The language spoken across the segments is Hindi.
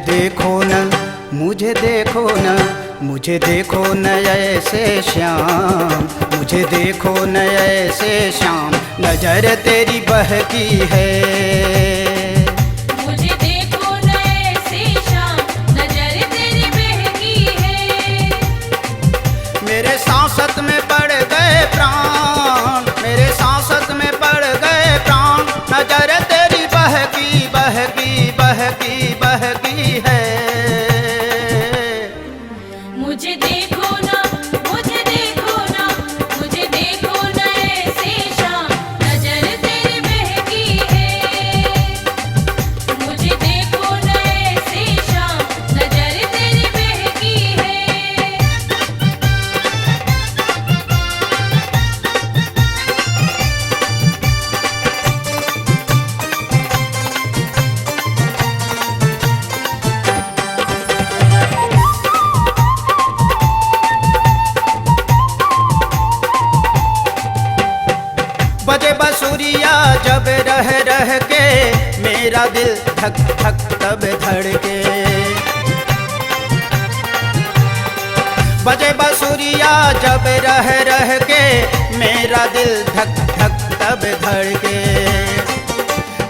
देखो न, मुझे देखो न, मुझे देखो न ऐसे श्याम, मुझे देखो न ऐसे श्याम, नजर तेरी बहकी है। मुझे देखो न ऐसे श्याम, नजर तेरी बहकी है। मेरे सांसत में पड़ गए प्राण, मेरे सांसत में पड़ गए प्राण, नजर तेरी बहकी बहकी बहकी बहकी है। मुझे देखो ना, मुझे देखो ना, मुझे देखो ना ऐसे श्याम, नजर तेरी बहकी है। मुझे देखो ना ऐसे श्याम, नजर तेरी बहकी है। बजे बसुरिया जब रह रह के मेरा दिल धक धक तब धड़के। बजे बसुरिया जब रह रह के मेरा दिल धक धक तब धड़के।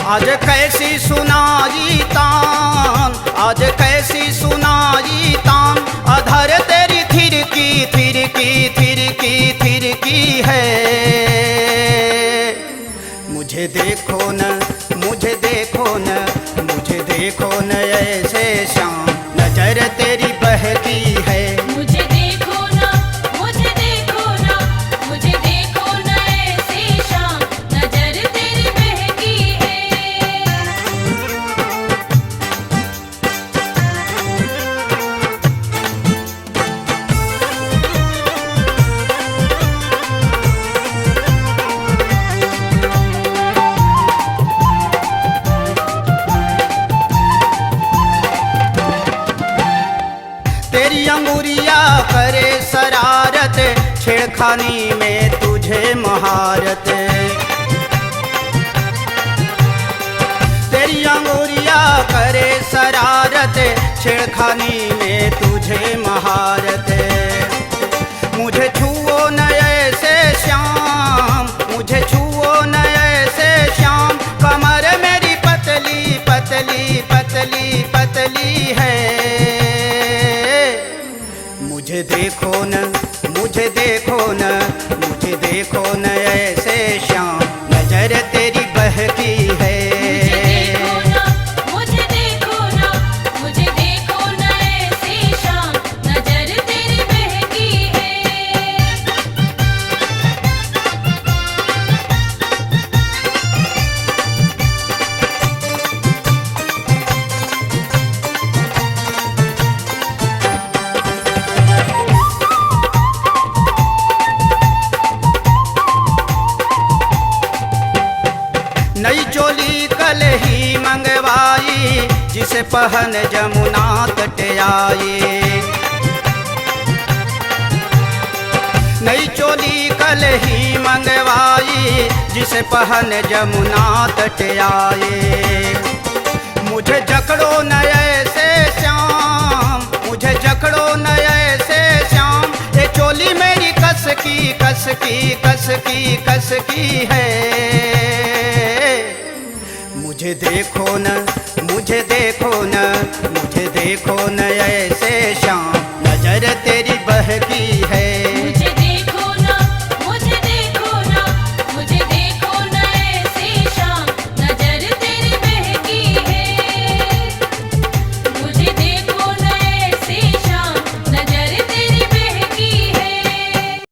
आज कैसी सुनाई तान, आज कैसी सुनाई तान, अधर तेरी थिरकी थिरकी थिरकी थिरकी है। मुझे देखो न, मुझे देखो न, मुझे देखो न ऐसे श्याम, नजर तेरी बहकी है। मुझे देखो ना, मुझे देखो ना, मुझे देखो ना ऐसे श्याम, नजर तेरी बहकी है। तेरी अंगुरिया करे शरारत, छेड़खानी में तुझे महारत। तेरी अंगुरिया करे शरारत, छेड़खानी में तुझे महारत। मुझे छुओ न ऐसे श्याम, मुझे छुओ न ऐसे श्याम, कमर मेरी पतली पतली पतली पतली है। मुझे देखो न, मुझे देखो न, मुझे देखो न ऐसे श्याम, नजर तेरी बहकी है। मुझे देखो ना, मुझे देखो ना ऐसे श्याम, नजर तेरी बहकी है। नई चोली कल ही मंगवाई, जिसे पहन जमुना तट आई। नई चोली कल ही मंगवाई, जिसे पहन जमुना तट आए। मुझे जकड़ो न ऐसे श्याम, मुझे जकड़ो न ऐसे श्याम, ये चोली मेरी कस की कस की कस की कस की है। मुझे देखो न, मुझे देखो न, मुझे देखो न ऐसे